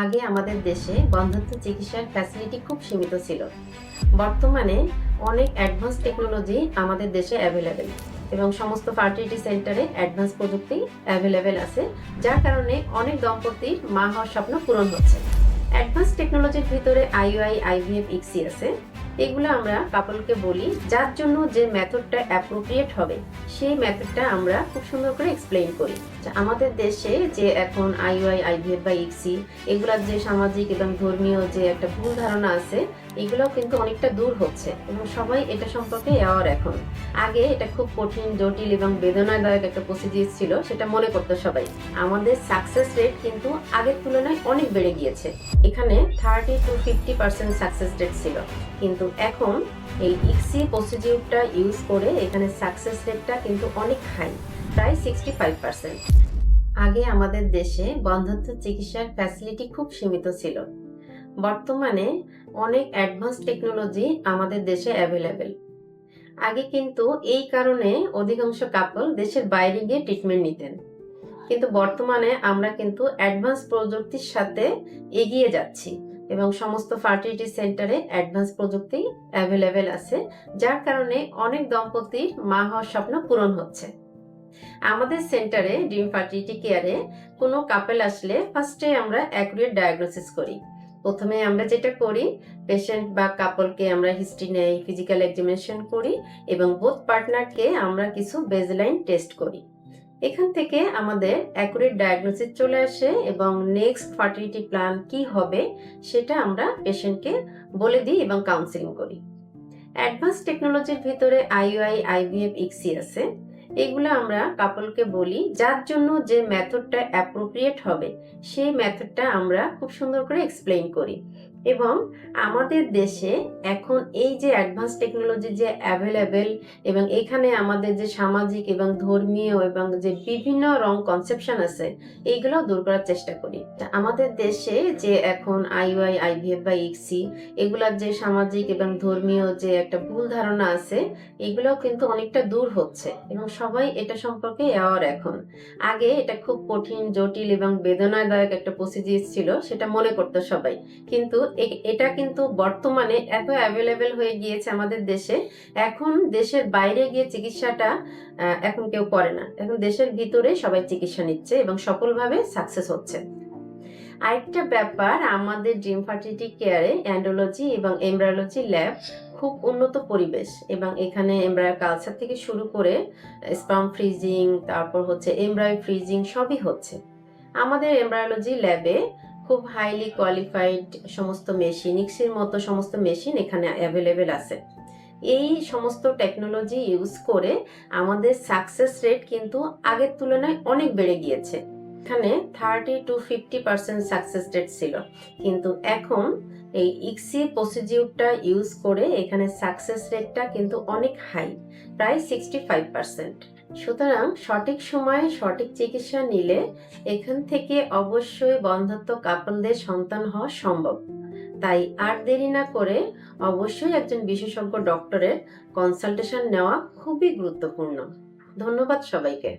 আগে আমাদের দেশে বন্ধ্যাত্ব চিকিৎসার ফ্যাসিলিটি খুব সীমিত ছিল। বর্তমানে অনেক অ্যাডভান্স টেকনোলজি আমাদের দেশে অ্যাভেলেবেল এবং সমস্ত ফার্টিলিটি সেন্টারে অ্যাডভান্স প্রযুক্তি অ্যাভেলেবেল আছে, যার কারণে অনেক দম্পতির মা হওয়ার স্বপ্ন পূরণ হচ্ছে। অ্যাডভান্স টেকনোলজির ভিতরে আইইউআই, আইভিএফ, ইক্সি আছে। এগুলো আমরা কাপলকে বলি, যার জন্য যে মেথডটা অ্যাপ্রোপ্রিয়েট হবে সেই মেথডটা আমরা খুব সুন্দর করে এক্সপ্লেইন করি। আমাদের দেশে যে এখন আইইউআই, আইভিএফ বা ইক্সি এগুলার যে সামাজিক এবং ধর্মীয় যে একটা ভুল ধারণা আছে, এগুলোও কিন্তু অনেকটা দূর হচ্ছে এবং সবাই এটা সম্পর্কে অ্যাওয়ার এখন। আগে এটা খুব কঠিন, জটিল এবং বেদনাদায়ক একটা প্রসিডিউর ছিল, সেটা মনে করতো সবাই। আমাদের সাকসেস রেট কিন্তু আগের তুলনায় অনেক বেড়ে গিয়েছে। এখানে 30-50% সাকসেস রেট ছিল, কিন্তু এখন এই ইক্সি প্রসিডিউরটা ইউজ করে এখানে সাকসেস রেটটা কিন্তু অনেক হাই, প্রায় 65%। আগে আমাদের দেশে বন্ধ্যাত্ব চিকিৎসার ফ্যাসিলিটি খুব সীমিত ছিল। বর্তমানে অনেক অ্যাডভান্স টেকনোলজি আমাদের দেশে অ্যাভেলেবেল। আগে কিন্তু এই কারণে অধিকাংশ কাপল দেশের বাইরে গিয়ে ট্রিটমেন্ট নিতেন, কিন্তু বর্তমানে আমরা কিন্তু অ্যাডভান্স প্রযুক্তির সাথে এগিয়ে যাচ্ছি এবং সমস্ত ফার্টিলিটি সেন্টারে অ্যাডভান্স প্রযুক্তি অ্যাভেলেবেল আছে, যার কারণে অনেক দম্পতির মা হওয়ার স্বপ্ন পূরণ হচ্ছে। আমাদের সেন্টারে ড্রিম ফার্টিলিটি কেয়ারে কোনো কাপল আসলে ফার্স্টে আমরা অ্যাকুরেট ডায়াগনোসিস করি। প্রথমে আমরা যেটা করি, পেশেন্ট বা কাপলকে আমরা হিস্ট্রি নেই, ফিজিক্যাল এক্সামিনেশন করি এবং বোথ পার্টনারকে আমরা কিছু বেজলাইন টেস্ট করি। এখান থেকে আমাদের অ্যাকুরেট ডায়াগনোসিস চলে আসে এবং নেক্সট ফার্টিলিটি প্ল্যান কি হবে সেটা আমরা পেশেন্টকে বলে দিই এবং কাউন্সিলিং করি। অ্যাডভান্স টেকনোলজির ভিতরে আইইউআই, আইভিএফ, ইক্সি আছে। এগুলো আমরা কাপলকে বলি, যার জন্য যে মেথডটা অ্যাপ্রোপ্রিয়েট হবে সেই মেথডটা আমরা খুব সুন্দর করে এক্সপ্লেইন করি। এবং আমাদের দেশে এখন এই যে অ্যাডভান্স টেকনোলজি যে অ্যাভেলেবেল এবং এখানে আমাদের যে সামাজিক এবং ধর্মীয় এবং যে বিভিন্ন রং কনসেপশন আছে, এইগুলো দূর করার চেষ্টা করি। আমাদের দেশে যে এখন আইইউআই, আইভিএফ বা ইক্সি এগুলার যে সামাজিক এবং ধর্মীয় যে একটা ভুল ধারণা আছে, এগুলোও কিন্তু অনেকটা দূর হচ্ছে এবং সবাই এটা সম্পর্কে অ্যাওয়ার এখন। আগে এটা খুব কঠিন, জটিল এবং বেদনাদায়ক একটা প্রসিডিউর ছিল, সেটা মনে করতো সবাই, কিন্তু এটা কিন্তু বর্তমানে এত অ্যাভেলেবেল হয়ে গিয়েছে আমাদের দেশে। এখন দেশের বাইরে গিয়ে চিকিৎসাটা এখন কেউ করে না, এখন দেশের ভিতরে সবাই চিকিৎসা নিচ্ছে এবং সফলভাবে সাকসেস হচ্ছে। আরেকটা ব্যাপার, আমাদের ড্রিম ফার্টিলিটি কেয়ারে অ্যান্ডোলজি এবং এমব্রায়োলজি ল্যাব খুব উন্নত পরিবেশ এবং এখানে এমব্রায়ো কালচার থেকে শুরু করে স্পার্ম ফ্রিজিং, তারপর হচ্ছে এমব্রায়ো ফ্রিজিং সবই হচ্ছে। আমাদের এমব্রায়োলজি ল্যাবে খুব হাইলি কোয়ালিফাইড সমস্ত মেশিন, ইক্সির মতো সমস্ত মেশিন এখানে অ্যাভেলেবেল আছে। এই সমস্ত টেকনোলজি ইউজ করে আমাদের সাকসেস রেট কিন্তু আগের তুলনায় অনেক বেড়ে গিয়েছে। এখানে 30-50% সাকসেস রেট ছিল, কিন্তু এখন এই ইক্সি প্রসিডিউরটা ইউজ করে এখানে সাকসেস রেটটা কিন্তু অনেক হাই, প্রায় 65%। সুতরাং সঠিক সময়ে সঠিক চিকিৎসা নিলে এখান থেকে অবশ্যই বন্ধ্যাত্ব কাপলদের সন্তান হওয়া সম্ভব। তাই আর দেরি না করে অবশ্যই একজন বিশেষজ্ঞ ডক্টরের কনসালটেশন নেওয়া খুবই গুরুত্বপূর্ণ। ধন্যবাদ সবাইকে।